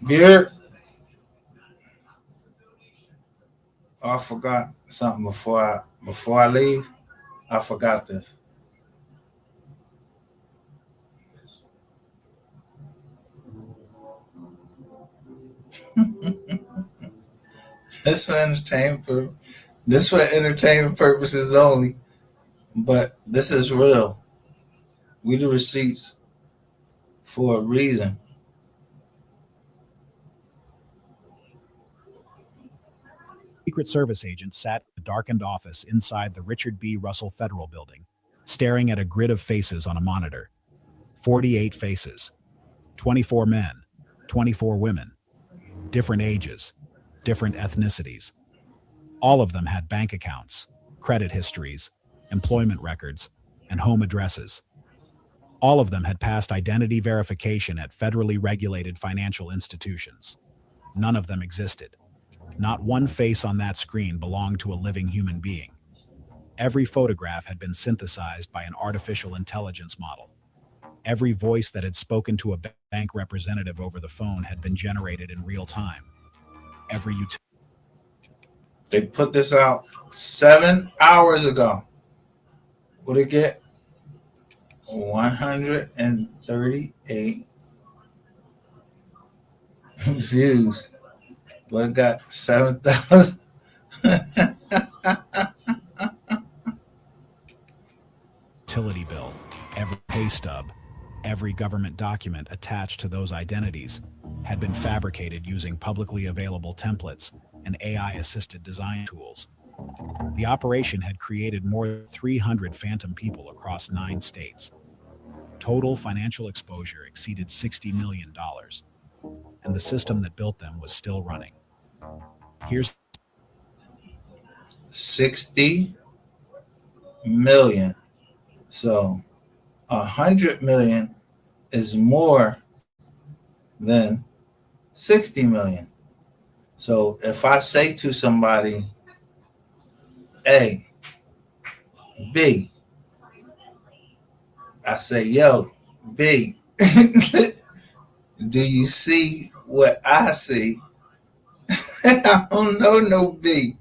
Here, I forgot something before I leave. I forgot this. This for entertainment. This for entertainment purposes only. But this is real. We do receipts for a reason. Secret Service agent sat in a darkened office inside the Richard B. Russell Federal Building, staring at a grid of faces on a monitor. 48 faces, 24 men, 24 women, different ages, different ethnicities. All of them had bank accounts, credit histories, employment records, and home addresses. All of them had passed identity verification at federally regulated financial institutions. None of them existed. Not one face on that screen belonged to a living human being. Every photograph had been synthesized by an artificial intelligence model. Every voice that had spoken to a bank representative over the phone had been generated in real time. Every utility. They put this out 7 hours ago. What did it get? 138 views. But it got 7,000. Utility bill, every pay stub, every government document attached to those identities had been fabricated using publicly available templates and AI-assisted design tools. The operation had created more than 300 phantom people across 9 states. Total financial exposure exceeded $60 million, and the system that built them was still running. Here's 60 million. So 100 million is more than 60 million. So if I say to somebody, A, B, I say, yo, B, do you see what I see? I don't know no B.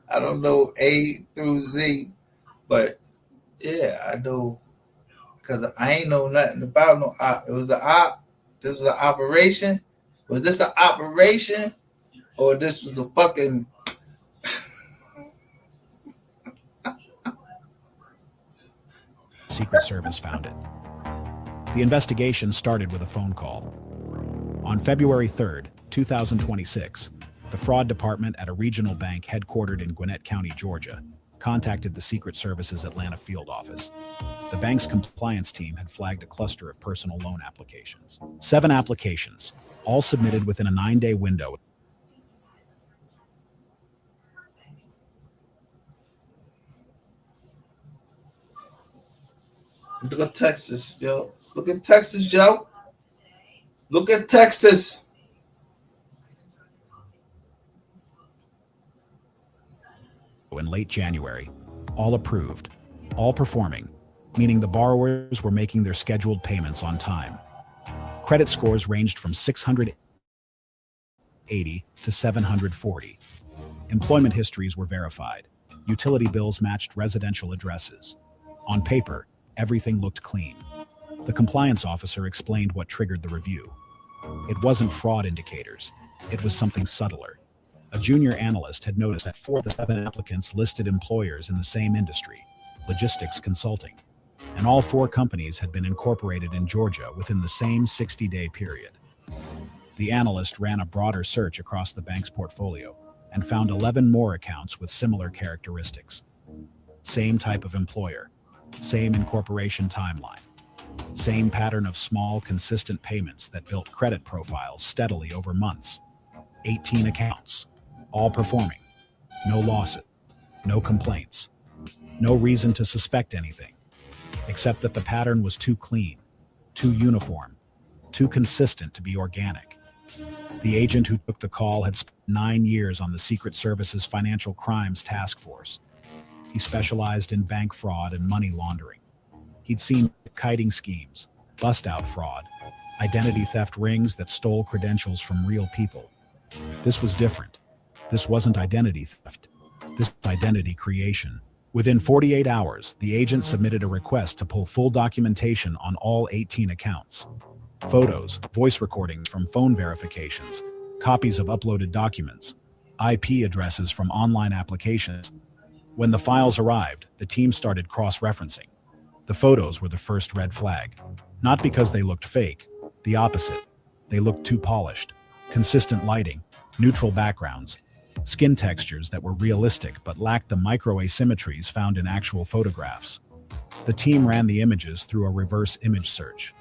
I don't know A through Z, but yeah, I know because I ain't know nothing about no op. It was an op. This is an operation. Was this an operation or this was a fucking? Secret Service found it. The investigation started with a phone call. On February 3rd, 2026, the fraud department at a regional bank headquartered in Gwinnett County, Georgia, contacted the Secret Service's Atlanta field office. The bank's compliance team had flagged a cluster of personal loan applications. 7 applications, all submitted within a 9-day window. Look at Texas, yo. Look at Texas, Joe. Look at Texas. In late January, all approved, all performing, meaning the borrowers were making their scheduled payments on time. Credit scores ranged from 680 to 740. Employment histories were verified. Utility bills matched residential addresses. On paper, everything looked clean. The compliance officer explained what triggered the review. It wasn't fraud indicators. It was something subtler. A junior analyst had noticed that 4 of the 7 applicants listed employers in the same industry, logistics consulting, and all 4 companies had been incorporated in Georgia within the same 60-day period. The analyst ran a broader search across the bank's portfolio and found 11 more accounts with similar characteristics. Same type of employer, same incorporation timeline, same pattern of small, consistent payments that built credit profiles steadily over months. 18 accounts, all performing. No losses, no complaints, no reason to suspect anything, except that the pattern was too clean, too uniform, too consistent to be organic. The agent who took the call had spent 9 years on the Secret Service's Financial Crimes Task Force. He specialized in bank fraud and money laundering. He'd seen kiting schemes, bust-out fraud, identity theft rings that stole credentials from real people. This was different. This wasn't identity theft. This was identity creation. Within 48 hours, the agent submitted a request to pull full documentation on all 18 accounts. Photos, voice recordings from phone verifications, copies of uploaded documents, IP addresses from online applications. When the files arrived, the team started cross-referencing. The photos were the first red flag. Not because they looked fake, the opposite. They looked too polished. Consistent lighting, neutral backgrounds, skin textures that were realistic but lacked the micro asymmetries found in actual photographs. The team ran the images through a reverse image search.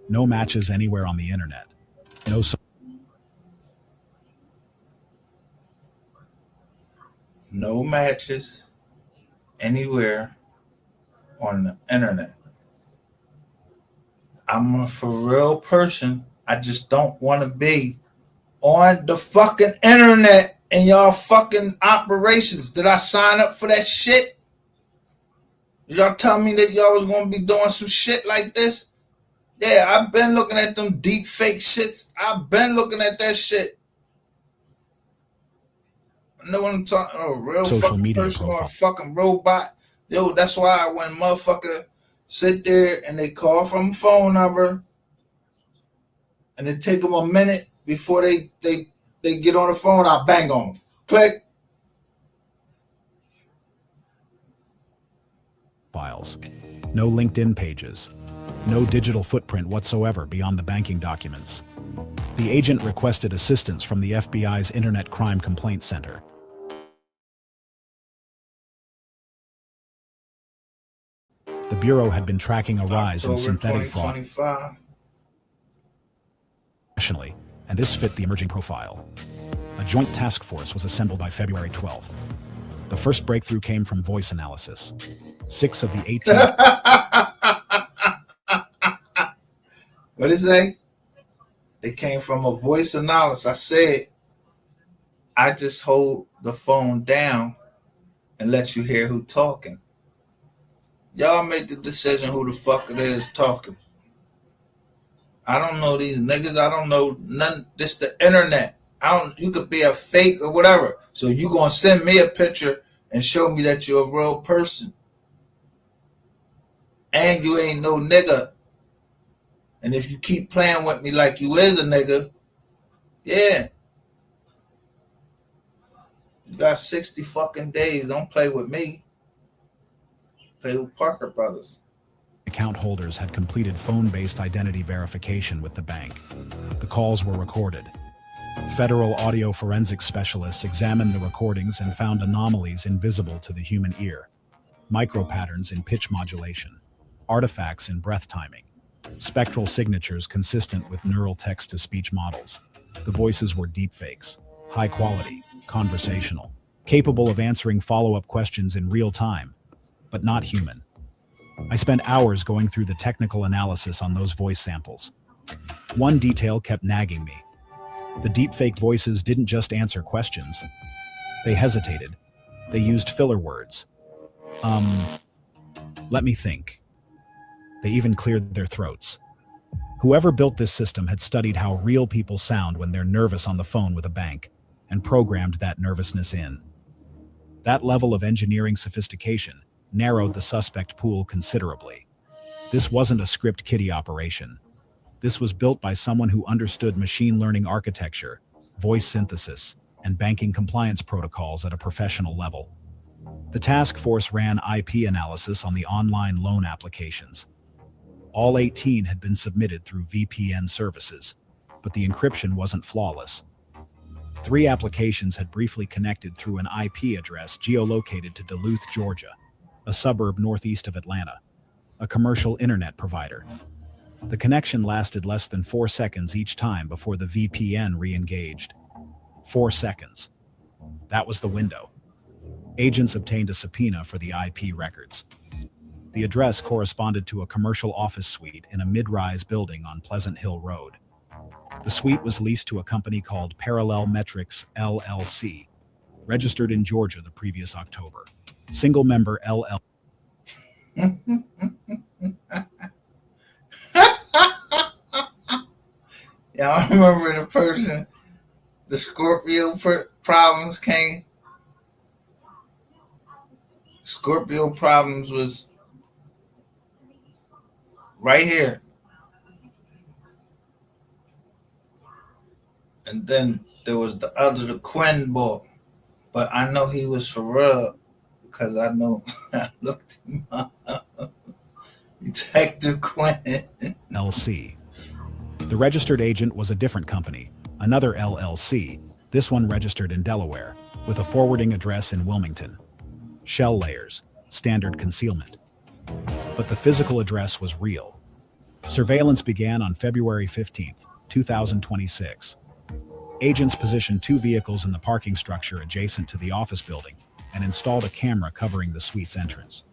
No matches anywhere on the internet. No matches anywhere on the internet. I'm a for real person. I just don't want to be on the fucking internet and y'all fucking operations. Did I sign up for that shit? Did y'all tell me that y'all was gonna be doing some shit like this? Yeah, I've been looking at them deep fake shits. I've been looking at that shit. I know what I'm talking about. A real social fucking media person profile. or a fucking robot. Yo, that's why when motherfucker sit there and they call from a phone number and it take them a minute before they get on the phone, I bang on them. Click. Files. No LinkedIn pages. No digital footprint whatsoever beyond the banking documents. The agent requested assistance from the FBI's Internet Crime Complaint Center. The Bureau had been tracking a rise in synthetic fraud nationally, and this fit the emerging profile. A joint task force was assembled by February 12th. The first breakthrough came from voice analysis. 6 of the 18... What did it say? They came from a voice analysis. I said, I just hold the phone down and let you hear who talking. Y'all make the decision who the fuck it is talking. I don't know these niggas. I don't know none. This the internet. You could be a fake or whatever. So you gonna send me a picture and show me that you're a real person. And you ain't no nigga. And if you keep playing with me like you is a nigga, yeah. You got 60 fucking days. Don't play with me. Play with Parker Brothers. Account holders had completed phone-based identity verification with the bank. The calls were recorded. Federal audio forensics specialists examined the recordings and found anomalies invisible to the human ear. Micropatterns in pitch modulation. Artifacts in breath timing. Spectral signatures consistent with neural text-to-speech models. The voices were deepfakes, high quality, conversational, capable of answering follow-up questions in real time, but not human. I spent hours going through the technical analysis on those voice samples. One detail kept nagging me. The deepfake voices didn't just answer questions. They hesitated. They used filler words. Let me think. They even cleared their throats. Whoever built this system had studied how real people sound when they're nervous on the phone with a bank, and programmed that nervousness in. That level of engineering sophistication narrowed the suspect pool considerably. This wasn't a script kiddie operation. This was built by someone who understood machine learning architecture, voice synthesis, and banking compliance protocols at a professional level. The task force ran IP analysis on the online loan applications. All 18 had been submitted through VPN services, but the encryption wasn't flawless. 3 applications had briefly connected through an IP address geolocated to Duluth, Georgia, a suburb northeast of Atlanta, a commercial internet provider. The connection lasted less than 4 seconds each time before the VPN re-engaged. 4 seconds. That was the window. Agents obtained a subpoena for the IP records. The address corresponded to a commercial office suite in a mid-rise building on Pleasant Hill Road. The suite was leased to a company called Parallel Metrics, LLC, registered in Georgia the previous October. Single-member LLC. Y'all remember the person, the Scorpio problems came? Scorpio problems was right here. And then there was the other, the Quinn boy. But I know he was for real because I know I looked him up. Detective Quinn. LLC. The registered agent was a different company, another LLC, this one registered in Delaware, with a forwarding address in Wilmington. Shell layers, standard concealment. But the physical address was real. Surveillance began on February 15th, 2026. Agents positioned 2 vehicles in the parking structure adjacent to the office building and installed a camera covering the suite's entrance.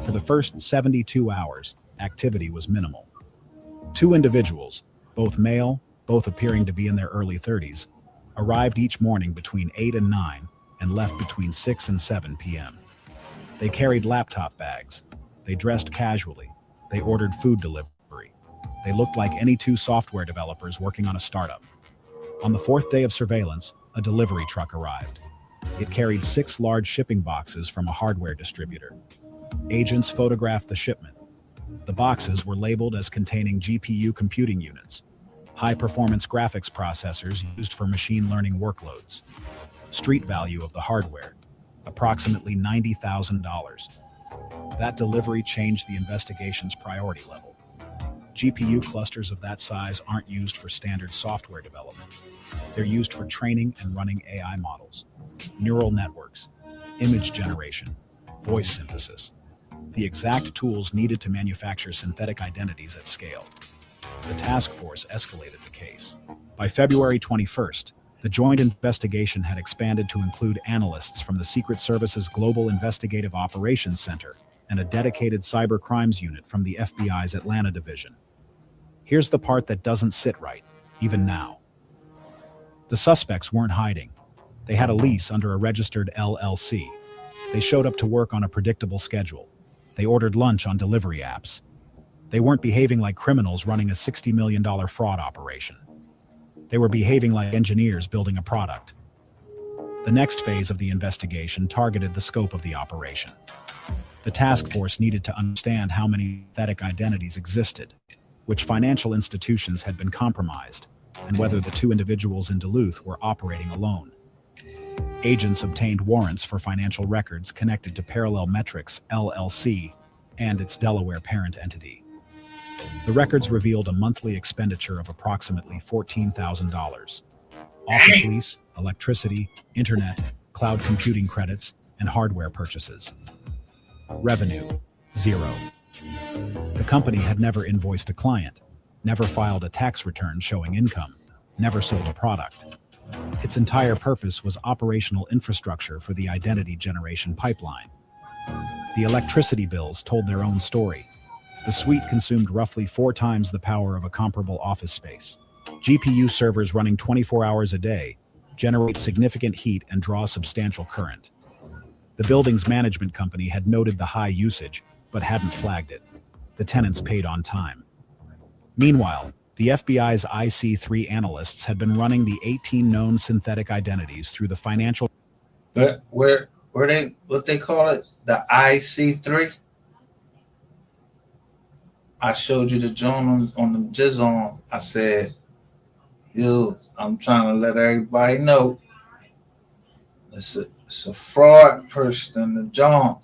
For the first 72 hours, activity was minimal. 2 individuals, both male, both appearing to be in their early 30s, arrived each morning between 8 and 9 and left between 6 and 7 p.m. They carried laptop bags. They dressed casually. They ordered food delivery. They looked like any 2 software developers working on a startup. On the 4th day of surveillance, a delivery truck arrived. It carried 6 large shipping boxes from a hardware distributor. Agents photographed the shipment. The boxes were labeled as containing GPU computing units, high-performance graphics processors used for machine learning workloads. Street value of the hardware, approximately $90,000. That delivery changed the investigation's priority level. GPU clusters of that size aren't used for standard software development. They're used for training and running AI models, neural networks, image generation, voice synthesis, the exact tools needed to manufacture synthetic identities at scale. The task force escalated the case. By February 21st, the joint investigation had expanded to include analysts from the Secret Service's Global Investigative Operations Center and a dedicated cyber crimes unit from the FBI's Atlanta division. Here's the part that doesn't sit right, even now. The suspects weren't hiding. They had a lease under a registered LLC. They showed up to work on a predictable schedule. They ordered lunch on delivery apps. They weren't behaving like criminals running a $60 million fraud operation. They were behaving like engineers building a product. The next phase of the investigation targeted the scope of the operation. The task force needed to understand how many synthetic identities existed, which financial institutions had been compromised, and whether the 2 individuals in Duluth were operating alone. Agents obtained warrants for financial records connected to Parallel Metrics LLC and its Delaware parent entity. The records revealed a monthly expenditure of approximately $14,000. Office lease, electricity, internet, cloud computing credits, and hardware purchases. Revenue, 0. The company had never invoiced a client, never filed a tax return showing income, never sold a product. Its entire purpose was operational infrastructure for the identity generation pipeline. The electricity bills told their own story. The suite consumed roughly 4 times the power of a comparable office space. GPU servers running 24 hours a day generate significant heat and draw substantial current. The building's management company had noted the high usage, but hadn't flagged it. The tenants paid on time. Meanwhile, the FBI's IC3 analysts had been running the 18 known synthetic identities through the financial... Where they, what they call it? The IC3? I showed you the joint on the Jizzon. I said, yo, I'm trying to let everybody know it's a fraud person in the joint.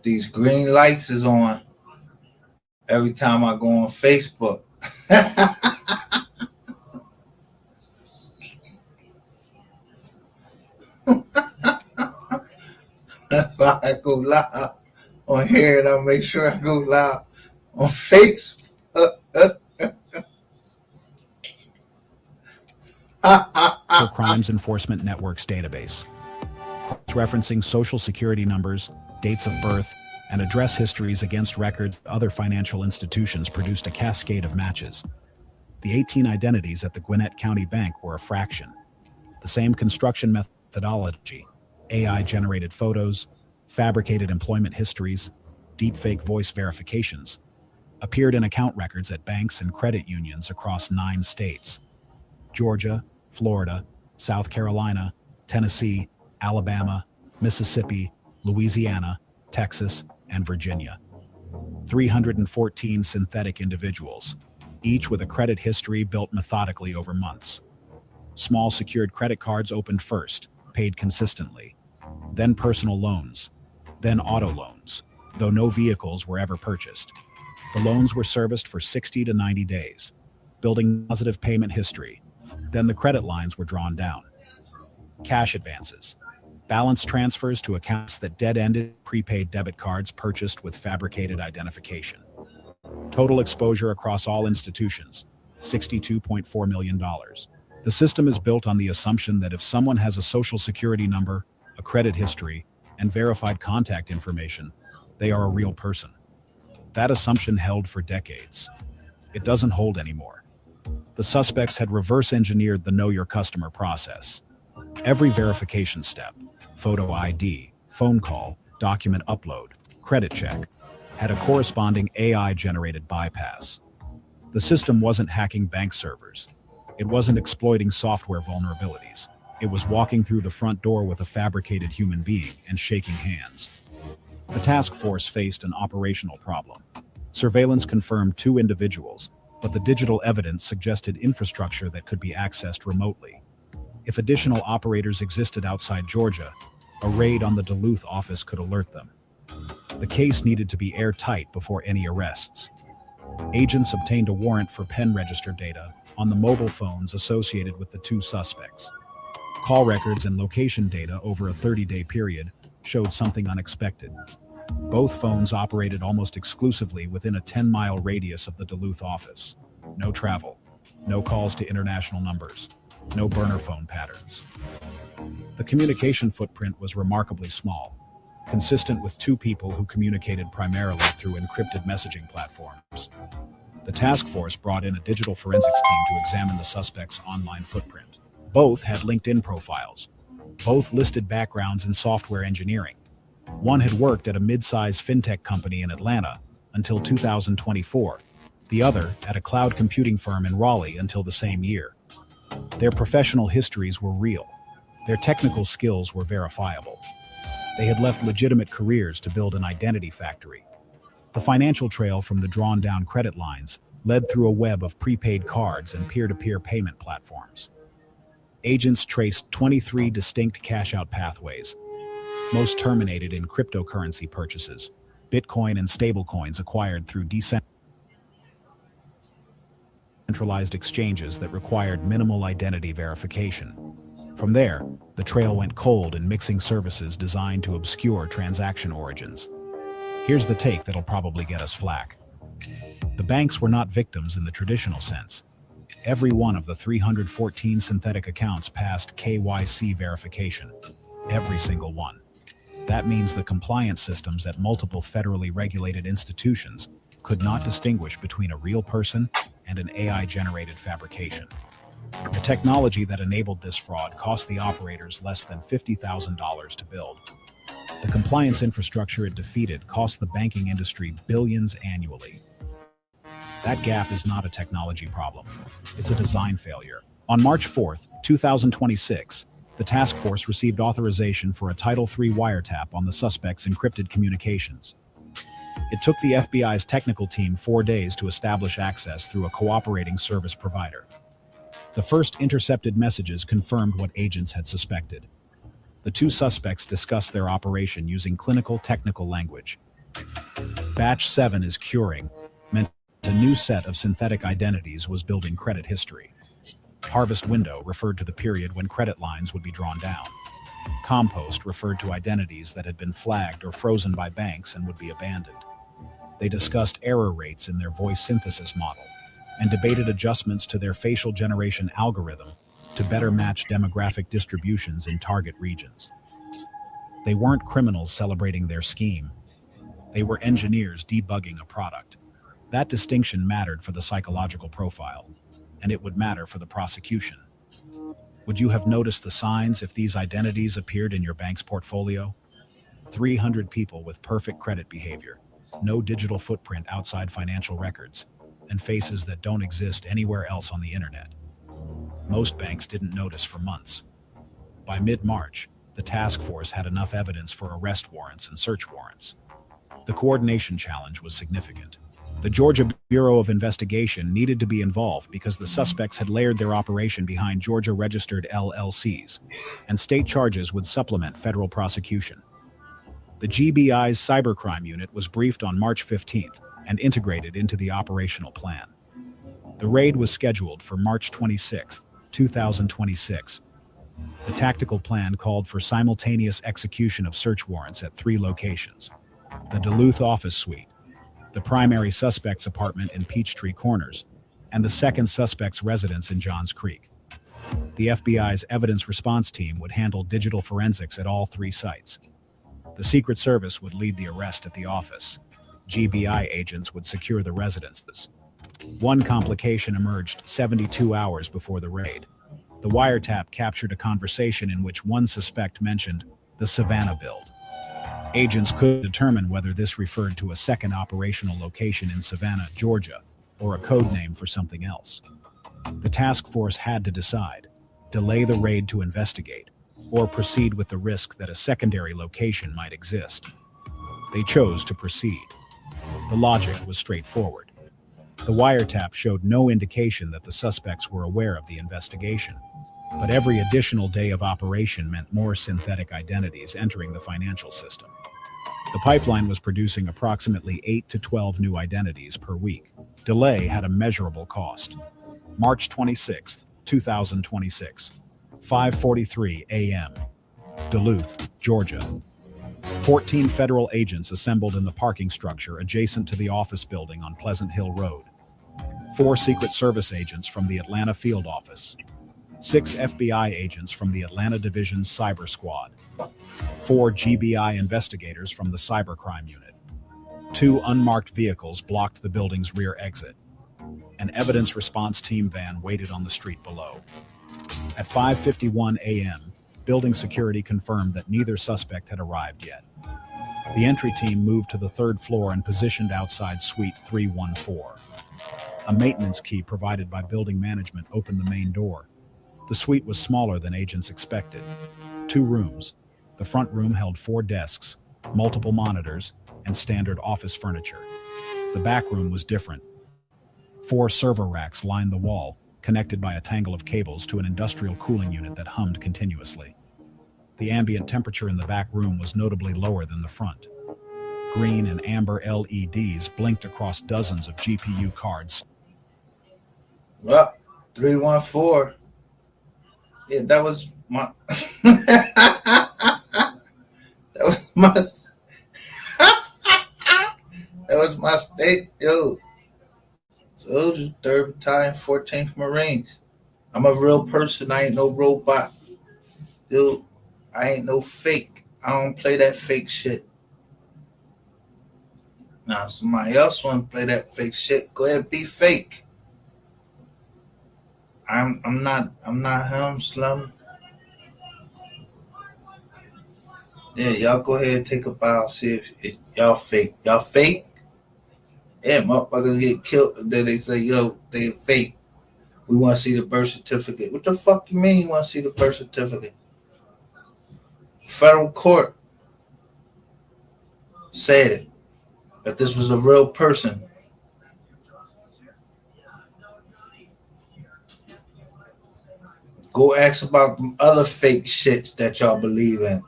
These green lights is on every time I go on Facebook. That's why I go live on here, and I make sure I go live on Facebook. Crimes Enforcement Network's database, referencing social security numbers, dates of birth, and address histories against records. Other financial institutions produced a cascade of matches. The 18 identities at the Gwinnett County Bank were a fraction. The same construction methodology, AI-generated photos, fabricated employment histories, deepfake voice verifications. appeared in account records at banks and credit unions across 9 states: Georgia, Florida, South Carolina, Tennessee, Alabama, Mississippi, Louisiana, Texas, and Virginia. 314 synthetic individuals, each with a credit history built methodically over months. Small secured credit cards opened first, paid consistently. Then personal loans. Then auto loans, though no vehicles were ever purchased. The loans were serviced for 60 to 90 days, building positive payment history. Then the credit lines were drawn down. Cash advances. Balance transfers to accounts that dead-ended, prepaid debit cards purchased with fabricated identification. Total exposure across all institutions, $62.4 million. The system is built on the assumption that if someone has a social security number, a credit history, and verified contact information, they are a real person. That assumption held for decades. It doesn't hold anymore. The suspects had reverse engineered the Know Your Customer process. Every verification step, photo ID, phone call, document upload, credit check, had a corresponding AI-generated bypass. The system wasn't hacking bank servers. It wasn't exploiting software vulnerabilities. It was walking through the front door with a fabricated human being and shaking hands. The task force faced an operational problem. Surveillance confirmed 2 individuals, but the digital evidence suggested infrastructure that could be accessed remotely. If additional operators existed outside Georgia, a raid on the Duluth office could alert them. The case needed to be airtight before any arrests. Agents obtained a warrant for pen register data on the mobile phones associated with the 2 suspects. Call records and location data over a 30-day period showed something unexpected. Both phones operated almost exclusively within a 10-mile radius of the Duluth office. No travel, no calls to international numbers, no burner phone patterns. The communication footprint was remarkably small, consistent with 2 people who communicated primarily through encrypted messaging platforms. The task force brought in a digital forensics team to examine the suspects' online footprint. Both had LinkedIn profiles. Both listed backgrounds in software engineering. One had worked at a mid-size fintech company in Atlanta until 2024, the other at a cloud computing firm in Raleigh until the same year. Their professional histories were real. Their technical skills were verifiable. They had left legitimate careers to build an identity factory. The financial trail from the drawn-down credit lines led through a web of prepaid cards and peer-to-peer payment platforms. Agents traced 23 distinct cash-out pathways. Most terminated in cryptocurrency purchases, Bitcoin and stablecoins acquired through decentralized exchanges that required minimal identity verification. From there, the trail went cold in mixing services designed to obscure transaction origins. Here's the take that'll probably get us flack. The banks were not victims in the traditional sense. Every one of the 314 synthetic accounts passed KYC verification. Every single one. That means the compliance systems at multiple federally regulated institutions could not distinguish between a real person and an AI-generated fabrication. The technology that enabled this fraud cost the operators less than $50,000 to build. The compliance infrastructure it defeated cost the banking industry billions annually. That gap is not a technology problem. It's a design failure. On March 4, 2026, the task force received authorization for a Title III wiretap on the suspects' encrypted communications. It took the FBI's technical team 4 days to establish access through a cooperating service provider. The first intercepted messages confirmed what agents had suspected. The 2 suspects discussed their operation using clinical technical language. Batch 7 is curing, meant a new set of synthetic identities was building credit history. Harvest window referred to the period when credit lines would be drawn down. Compost referred to identities that had been flagged or frozen by banks and would be abandoned. They discussed error rates in their voice synthesis model and debated adjustments to their facial generation algorithm to better match demographic distributions in target regions. They weren't criminals celebrating their scheme. They were engineers debugging a product. That distinction mattered for the psychological profile, and it would matter for the prosecution. Would you have noticed the signs if these identities appeared in your bank's portfolio? 300 people with perfect credit behavior, No digital footprint outside financial records, and faces that don't exist anywhere else on the internet. Most banks didn't notice for months. By mid March, the task force had enough evidence for arrest warrants and search warrants. The coordination challenge was significant. The Georgia Bureau of Investigation needed to be involved because the suspects had layered their operation behind Georgia registered LLCs, and state charges would supplement federal prosecution. The GBI's cybercrime unit was briefed on March 15th and integrated into the operational plan. The raid was scheduled for March 26, 2026. The tactical plan called for simultaneous execution of search warrants at 3 locations: the Duluth office suite, the primary suspect's apartment in Peachtree Corners, and the second suspect's residence in Johns Creek. The FBI's evidence response team would handle digital forensics at all 3 sites. The Secret Service would lead the arrest at the office. GBI agents would secure the residences. One complication emerged 72 hours before the raid. The wiretap captured a conversation in which one suspect mentioned the Savannah build. Agents could determine whether this referred to a second operational location in Savannah, Georgia, or a code name for something else. The task force had to decide: delay the raid to investigate, or proceed with the risk that a secondary location might exist. They chose to proceed. The logic was straightforward. The wiretap showed no indication that the suspects were aware of the investigation, but every additional day of operation meant more synthetic identities entering the financial system. The pipeline was producing approximately 8 to 12 new identities per week. Delay had a measurable cost. March 26, 2026, 5:43 a.m. Duluth, Georgia. 14 federal agents assembled in the parking structure adjacent to the office building on Pleasant Hill Road. 4 Secret Service agents from the Atlanta field office. 6 FBI agents from the Atlanta Division's Cyber Squad. 4 GBI investigators from the Cybercrime Unit. 2 unmarked vehicles blocked the building's rear exit. An evidence response team van waited on the street below. At 5:51 a.m., building security confirmed that neither suspect had arrived yet. The entry team moved to the 3rd floor and positioned outside Suite 314. A maintenance key provided by building management opened the main door. The suite was smaller than agents expected. 2 rooms. The front room held 4 desks, multiple monitors, and standard office furniture. The back room was different. 4 server racks lined the wall, connected by a tangle of cables to an industrial cooling unit that hummed continuously. The ambient temperature in the back room was notably lower than the front. Green and amber LEDs blinked across dozens of GPU cards. Well, 314. Yeah, that was my that was my that was my state, yo. Told you, 3rd Battalion, 14th Marines. I'm a real person. I ain't no robot. Yo, I ain't no fake. I don't play that fake shit. Now, if somebody else want to play that fake shit, go ahead, be fake. I'm not him, Slum. Yeah, y'all go ahead and take a bow, see if y'all fake. Y'all fake? Yeah, motherfuckers get killed. Then they say, yo, they fake. We want to see the birth certificate. What the fuck you mean you want to see the birth certificate? Federal court said it. That this was a real person. Go ask about them other fake shits that y'all believe in.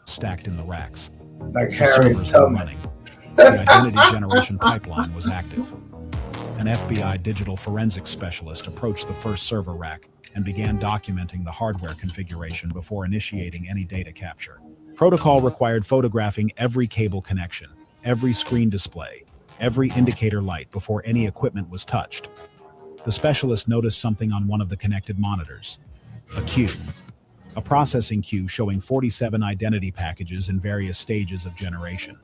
Stacked in the racks. Like The Harry servers were Tubman. running. The identity generation pipeline was active. An FBI digital forensics specialist approached the first server rack and began documenting the hardware configuration before initiating any data capture. Protocol required photographing every cable connection, every screen display, every indicator light before any equipment was touched. The specialist noticed something on one of the connected monitors: a queue. A processing queue showing 47 identity packages in various stages of generation.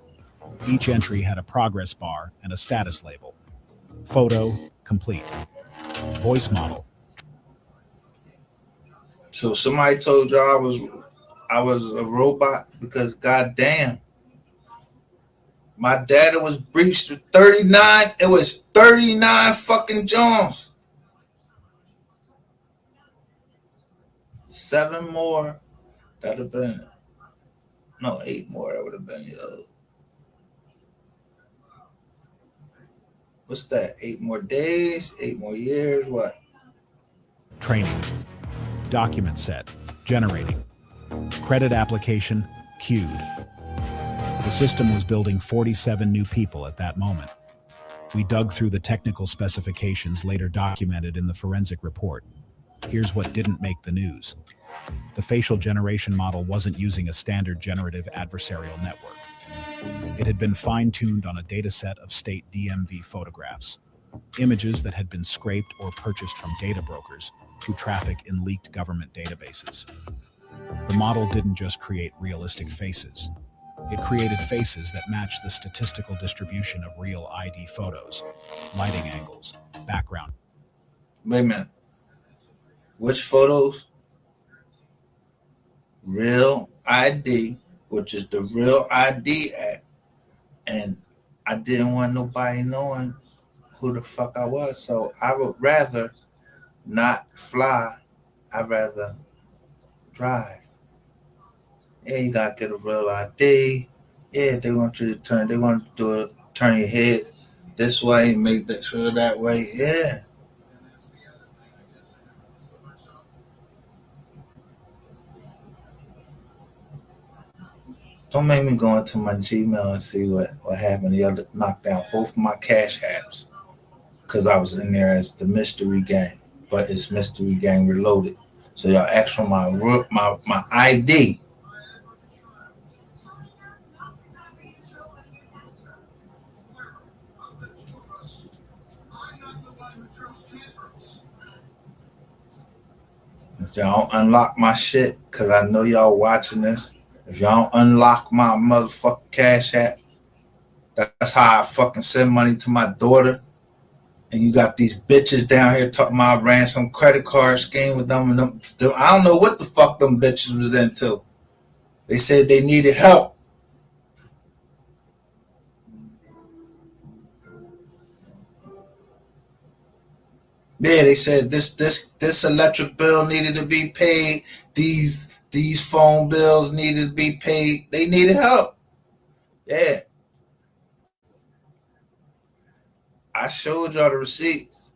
Each entry had a progress bar and a status label. Photo complete. Voice model. So somebody told y'all I was I was a robot because goddamn, my data was breached with 39. It was 39 fucking Johns. 7 more. That'd have been, no, 8 more. That would have been, what's that? 8 more days, 8 more years, what? Training. Document set. Generating. Credit application. Queued. The system was building 47 new people at that moment. We dug through the technical specifications later documented in the forensic report. Here's what didn't make the news. The facial generation model wasn't using a standard generative adversarial network. It had been fine-tuned on a dataset of state DMV photographs, images that had been scraped or purchased from data brokers who traffic in leaked government databases. The model didn't just create realistic faces. It created faces that matched the statistical distribution of real ID photos, lighting angles, background. Wait a minute. Which photos? Real ID, which is the Real ID Act. And I didn't want nobody knowing who the fuck I was. So I would rather not fly. I'd rather drive. Yeah, you gotta get a real ID. Yeah, they want you to turn. They want you to turn your head this way, make that sure that way. Yeah. Don't make me go into my Gmail and see what happened. The other knocked down both my cash apps because I was in there as the mystery gang, but it's mystery gang reloaded. So y'all ask for my ID. If y'all don't unlock my shit, cause I know y'all watching this. If y'all don't unlock my motherfucking cash app, that's how I fucking send money to my daughter. And you got these bitches down here talking about I ran some credit card scheme with them, and them I don't know what the fuck them bitches was into. They said they needed help. Yeah, they said this electric bill needed to be paid. These phone bills needed to be paid. They needed help. Yeah, I showed y'all the receipts.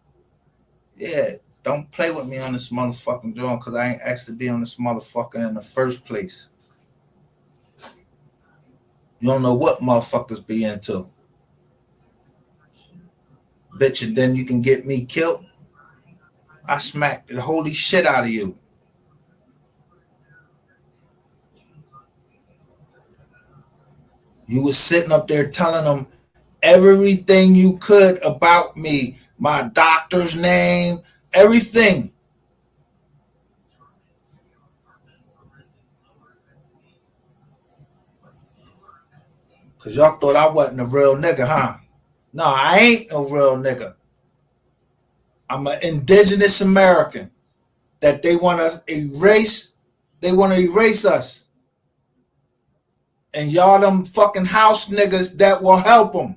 Yeah, don't play with me on this motherfucking joint because I ain't asked to be on this motherfucker in the first place. You don't know what motherfuckers be into. Bitch, and then you can get me killed. I smacked the holy shit out of you. You was sitting up there telling them everything you could about me, my doctor's name, everything. Cause y'all thought I wasn't a real nigga, huh? No, I ain't a real nigga. I'm an indigenous American that they want to erase. They want to erase us. And y'all them fucking house niggas that will help them.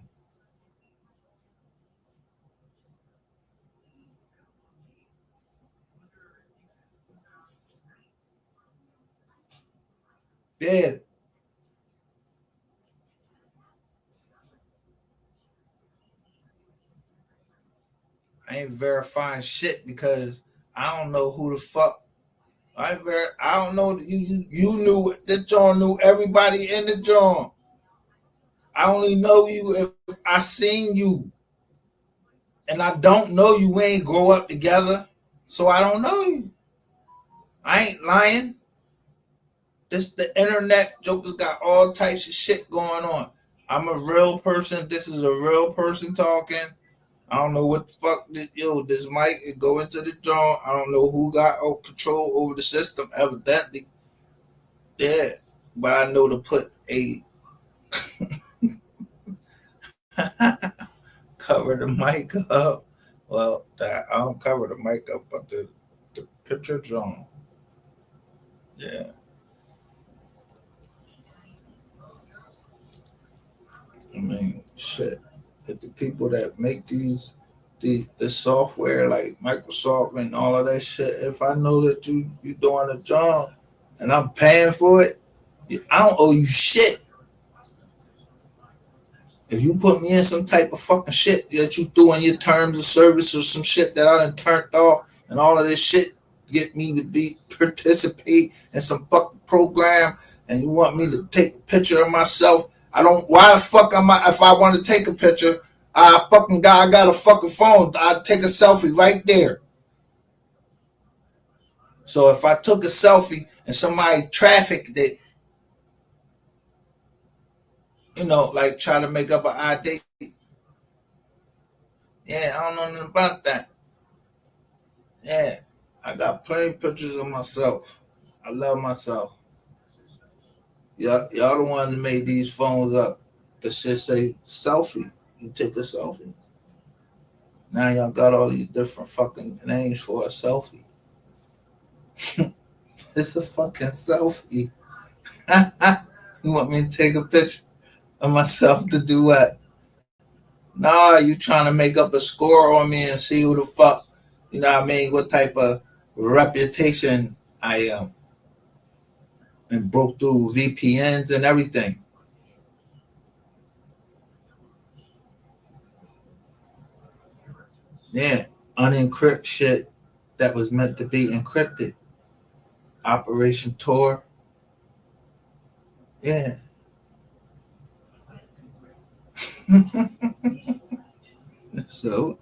Yeah, I ain't verifying shit because I don't know who the fuck. I don't know. You knew that John knew everybody in the John. I only know you if I seen you, and I don't know you. We ain't grow up together, so I don't know you. I ain't lying. This the internet. Jokers got all types of shit going on. I'm a real person. This is a real person talking. I don't know what the fuck this mic go into the jaw. I don't know who got control over the system. Evidently, yeah. But I know to put a cover the mic up. Well, that I don't cover the mic up, but the picture drawn. Yeah. I mean, shit. If the people that make the software like Microsoft and all of that shit, if I know that you doing a job and I'm paying for it, I don't owe you shit. If you put me in some type of fucking shit that you threw in your terms of service or some shit that I done turned off and all of this shit get me to be participate in some fucking program and you want me to take a picture of myself, I don't why the fuck am I if I want to take a picture, I got a fucking phone. I take a selfie right there. So if I took a selfie and somebody trafficked it, like try to make up an ID, yeah, I don't know nothing about that. Yeah, I got plenty of pictures of myself. I love myself. Y'all the one that made these phones up. The shit say selfie. You take a selfie. Now y'all got all these different fucking names for a selfie. It's a fucking selfie. You want me to take a picture of myself to do what? Nah, you trying to make up a score on me and see who the fuck, you know what I mean, what type of reputation I am. And broke through VPNs and everything. Yeah, unencrypt shit that was meant to be encrypted. Operation Tor. Yeah. So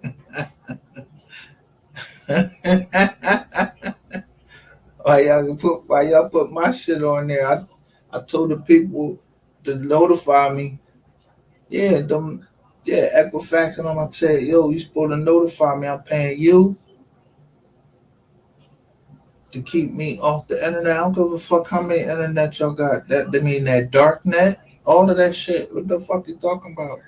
why y'all put my shit on there? I told the people to notify me. Yeah, them Equifax and I'm gonna tell yo, you supposed to notify me. I'm paying you to keep me off the internet. I don't give a fuck how many internet y'all got. That they mean that dark net, all of that shit. What the fuck you talking about?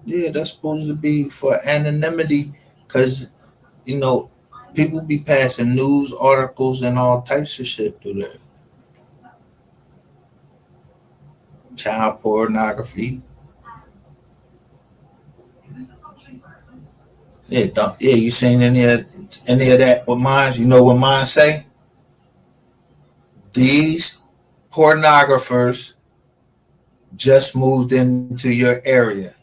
Yeah, that's supposed to be for anonymity, cause you know people be passing news articles and all types of shit through there. Child pornography. Yeah, you seen any of that with mine? You know what mine say? These pornographers just moved into your area.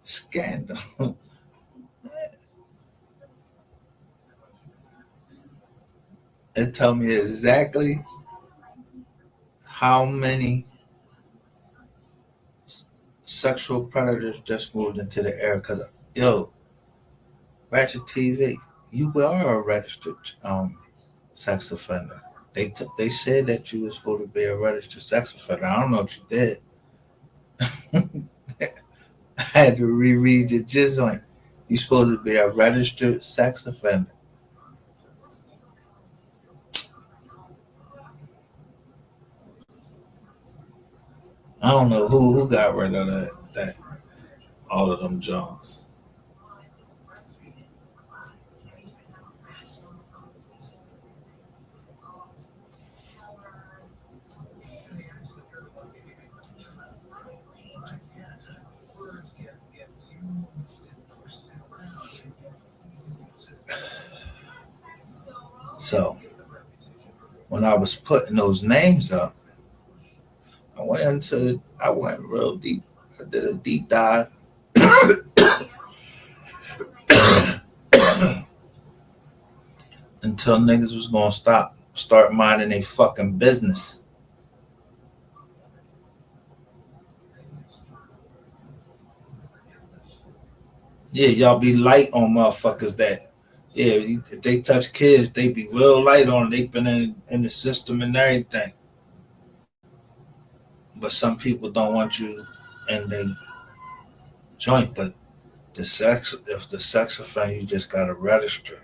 Scandal. It tell me exactly how many sexual predators just moved into the area. Cause yo, Ratchet TV, you are a registered sex offender. They said that you were supposed to be a registered sex offender. I don't know if you did. I had to reread your jizz on. You supposed to be a registered sex offender. I don't know who got rid of that all of them Jones. So when I was putting those names up, I went real deep. I did a deep dive until niggas was gonna start minding their fucking business. Yeah, y'all be light on motherfuckers that if they touch kids, they be real light on it. They been in the system and everything. But some people don't want you in they joint. But if the sex offender, you just gotta register.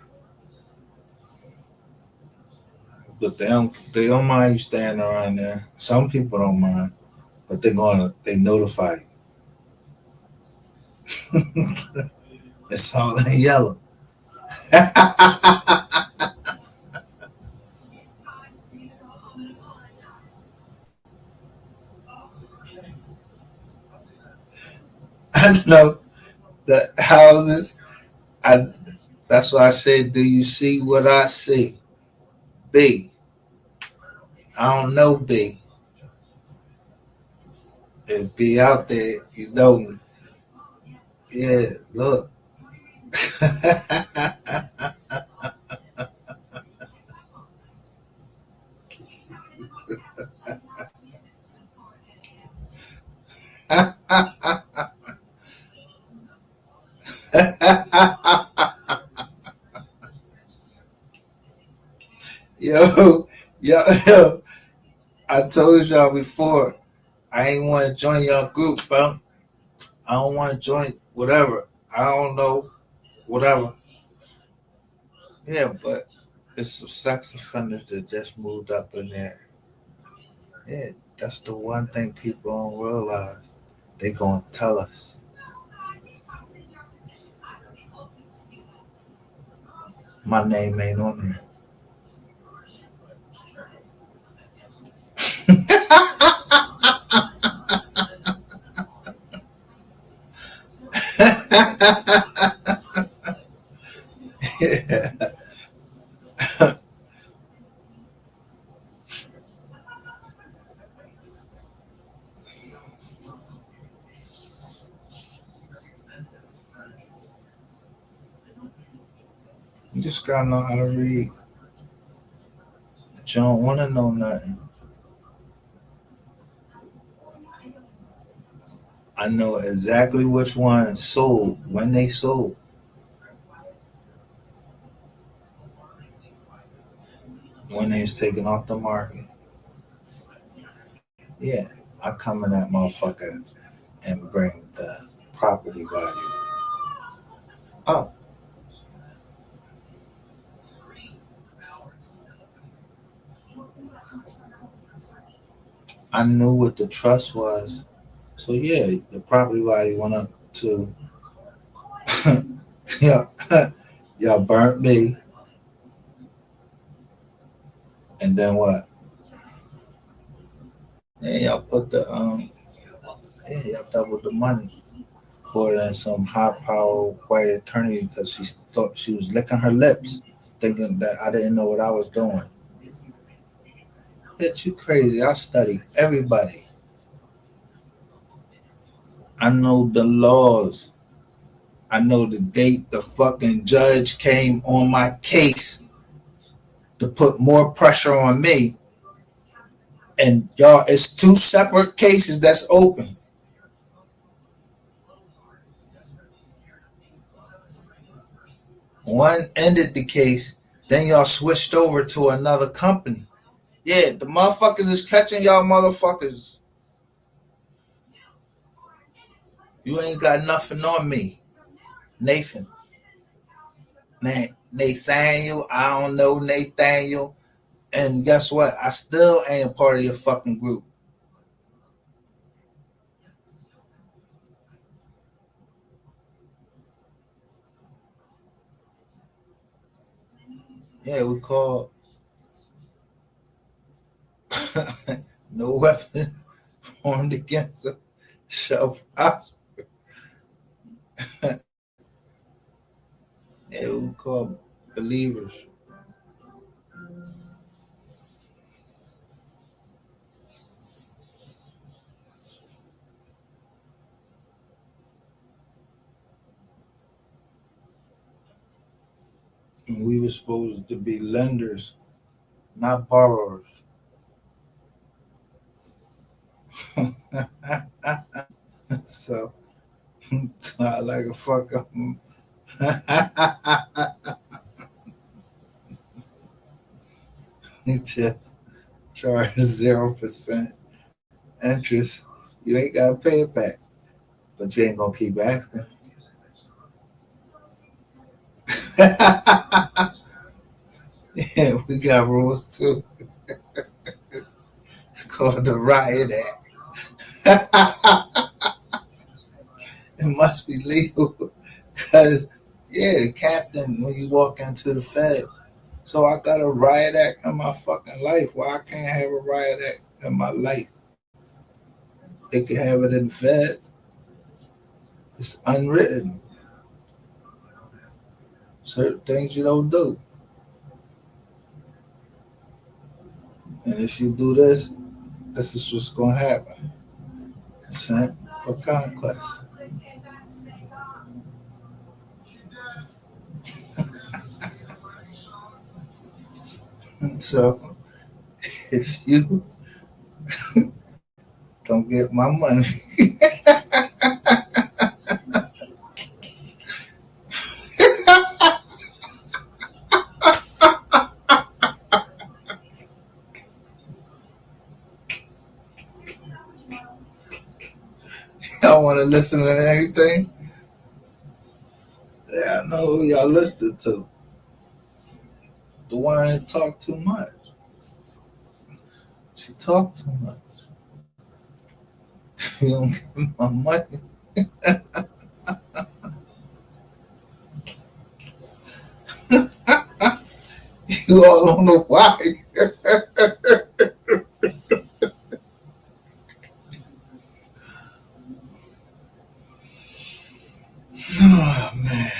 but they don't mind you standing around there. Some people don't mind, but they notify you. It's all in yellow. I know the houses. I That's why I said, do you see what I see? B. I don't know B. If B out there, you know me. Yeah, look. yo, yo, I told y'all before, I ain't want to join y'all group, bro. I don't want to join whatever. I don't know, whatever. Yeah, but it's some sex offenders that just moved up in there. Yeah, that's the one thing people don't realize. They gonna tell us. My name ain't on there. You just gotta know how to read. But you don't wanna know nothing. I know exactly which one sold when they sold. When they was taken off the market. Yeah, I come in that motherfucker and bring the property value up. I knew what the trust was. So yeah, the property value went up to yeah, y'all burnt me, and then what? Yeah, y'all put the yeah, y'all doubled the money. For than some high power white attorney because she thought she was licking her lips, thinking that I didn't know what I was doing. Bitch, you crazy. I study everybody. I know the laws. I know the date the fucking judge came on my case to put more pressure on me. And y'all, it's two separate cases that's open. One ended the case, then y'all switched over to another company. Yeah, the motherfuckers is catching y'all motherfuckers. You ain't got nothing on me. Nathan. Nathaniel. I don't know Nathaniel. And guess what? I still ain't a part of your fucking group. Yeah, we call no weapon formed against us shall prosper. Yeah, we call believers. And we were supposed to be lenders, not borrowers. So I like a fuck up. He just charge 0% interest. You ain't gotta pay it back, but you ain't gonna keep asking. Yeah, we got rules too. called the Riot Act. It must be legal because, yeah, the captain, when you walk into the Fed. So I got a riot act in my fucking life. Why I can't have a riot act in my life? They can have it in the Fed. It's unwritten. Certain things you don't do. And if you do this, this is what's going to happen. Consent or conquest. So if you don't get my money, y'all want to listen to anything? Yeah, I know who y'all listened to. The one that talk too much. She talk too much. You don't get my money. You all on the wire. Oh man.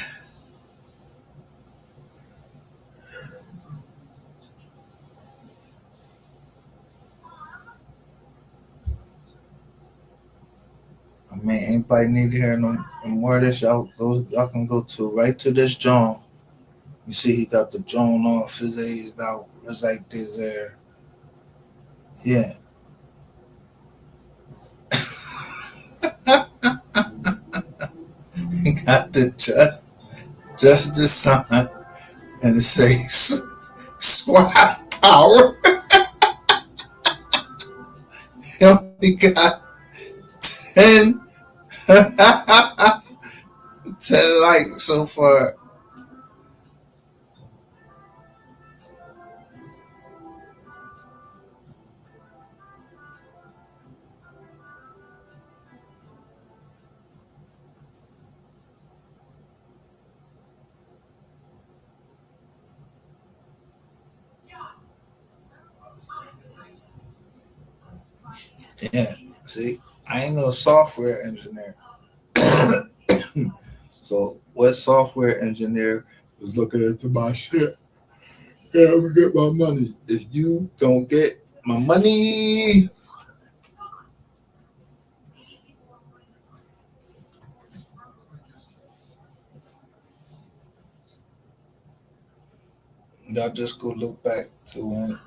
I mean, anybody need to hear no more of this? Y'all can go to right to this John. You see, he got the John off his A's out. It's like this there. Yeah. He got the justice sign, and it says SWAT power. He only got 10, 10 likes so far. Yeah. See, I ain't no software engineer. So what software engineer is looking into my shit? Yeah, we get my money. If you don't get my money, y'all just go look back to when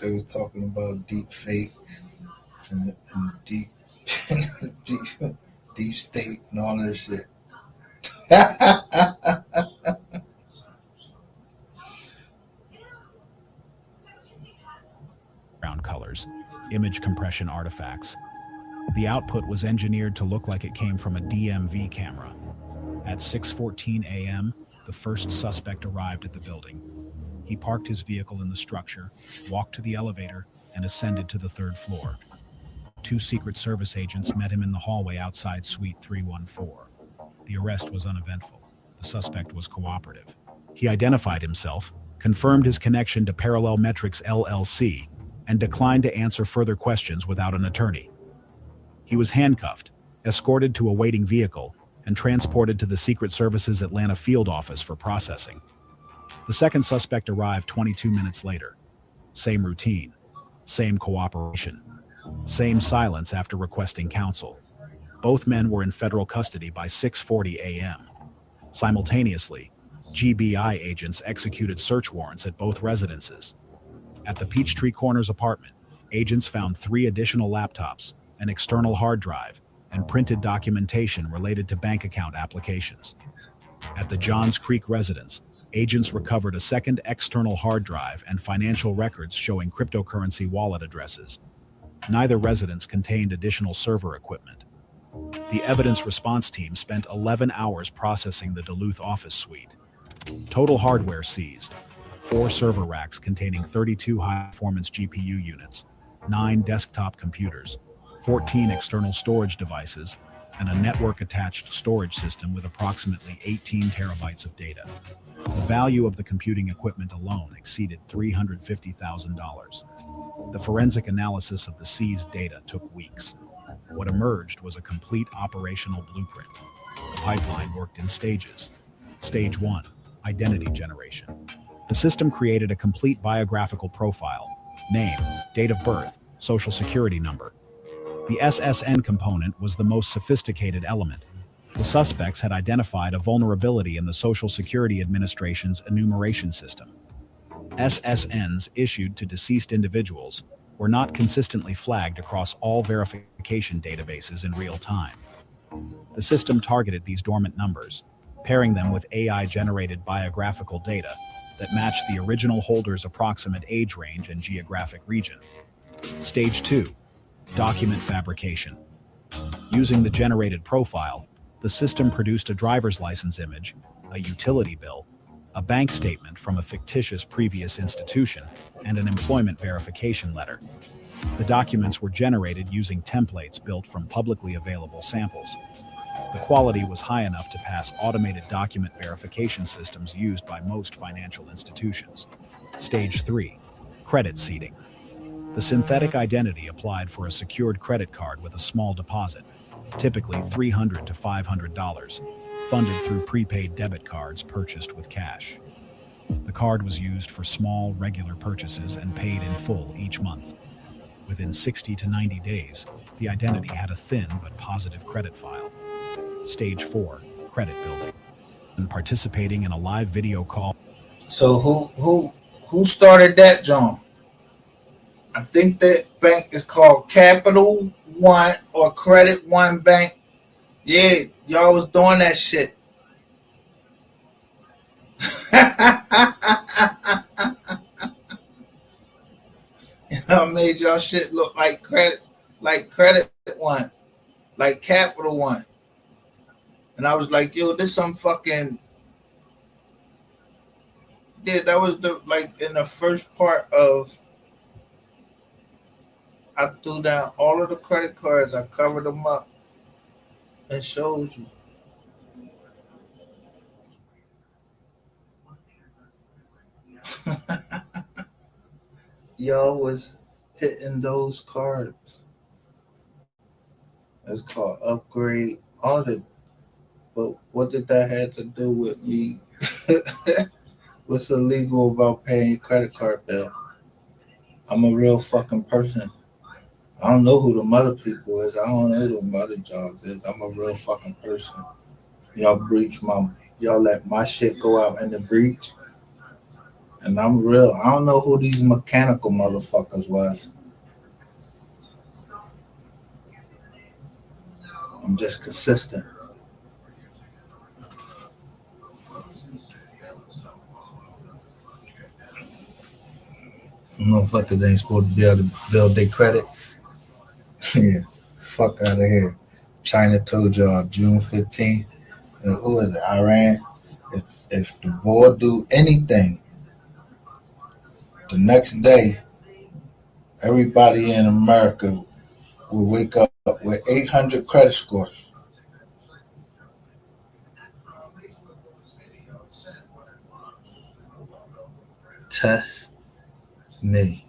they was talking about deep fakes and deep deep deep state and all that shit. Ground colors, image compression artifacts. The output was engineered to look like it came from a DMV camera. At 6:14 a.m., the first suspect arrived at the building. He parked his vehicle in the structure, walked to the elevator, and ascended to the third floor. Two Secret Service agents met him in the hallway outside Suite 314. The arrest was uneventful. The suspect was cooperative. He identified himself, confirmed his connection to Parallel Metrics LLC, and declined to answer further questions without an attorney. He was handcuffed, escorted to a waiting vehicle, and transported to the Secret Service's Atlanta field office for processing. The second suspect arrived 22 minutes later. Same routine, same cooperation, same silence after requesting counsel. Both men were in federal custody by 6:40 a.m. Simultaneously, GBI agents executed search warrants at both residences. At the Peachtree Corners apartment, agents found 3 additional laptops, an external hard drive, and printed documentation related to bank account applications. At the Johns Creek residence, agents recovered a second external hard drive and financial records showing cryptocurrency wallet addresses. Neither residence contained additional server equipment. The evidence response team spent 11 hours processing the Duluth office suite. Total hardware seized: 4 server racks containing 32 high-performance GPU units, 9 desktop computers, 14 external storage devices, and a network-attached storage system with approximately 18 terabytes of data. The value of the computing equipment alone exceeded $350,000. The forensic analysis of the seized data took weeks. What emerged was a complete operational blueprint. The pipeline worked in stages. Stage 1, identity generation. The system created a complete biographical profile: name, date of birth, social security number. The SSN component was the most sophisticated element. The suspects had identified a vulnerability in the Social Security Administration's enumeration system. SSNs issued to deceased individuals were not consistently flagged across all verification databases in real time. The system targeted these dormant numbers, pairing them with AI-generated biographical data that matched the original holder's approximate age range and geographic region. Stage 2, document fabrication. Using the generated profile, the system produced a driver's license image, a utility bill, a bank statement from a fictitious previous institution, and an employment verification letter. The documents were generated using templates built from publicly available samples. The quality was high enough to pass automated document verification systems used by most financial institutions. Stage 3, credit seeding. The synthetic identity applied for a secured credit card with a small deposit, typically $300 to $500, funded through prepaid debit cards purchased with cash. The card was used for small, regular purchases and paid in full each month. Within 60 to 90 days, the identity had a thin but positive credit file. Stage 4, credit building. And participating in a live video call. So who started that, John? I think that bank is called Capital One or Credit One Bank. Yeah, y'all was doing that shit. Y'all made y'all shit look like Credit One, like Capital One. And I was like, yo, this some fucking, yeah, that was the, like, in the first part of, I threw down all of the credit cards, I covered them up and showed you. Y'all was hitting those cards. It's called upgrade. All of it. But what did that have to do with me? What's illegal about paying a credit card bill? I'm a real fucking person. I don't know who the mother people is. I don't know who the mother jobs is. I'm a real fucking person. Y'all breach my, y'all let my shit go out in the breach. And I'm real. I don't know who these mechanical motherfuckers was. I'm just consistent. Motherfuckers ain't supposed to be able to build their credit. Yeah, fuck out of here. China told y'all June 15th. Who is it? Iran. If the board do anything, the next day, everybody in America will wake up with 800 credit scores. Test me.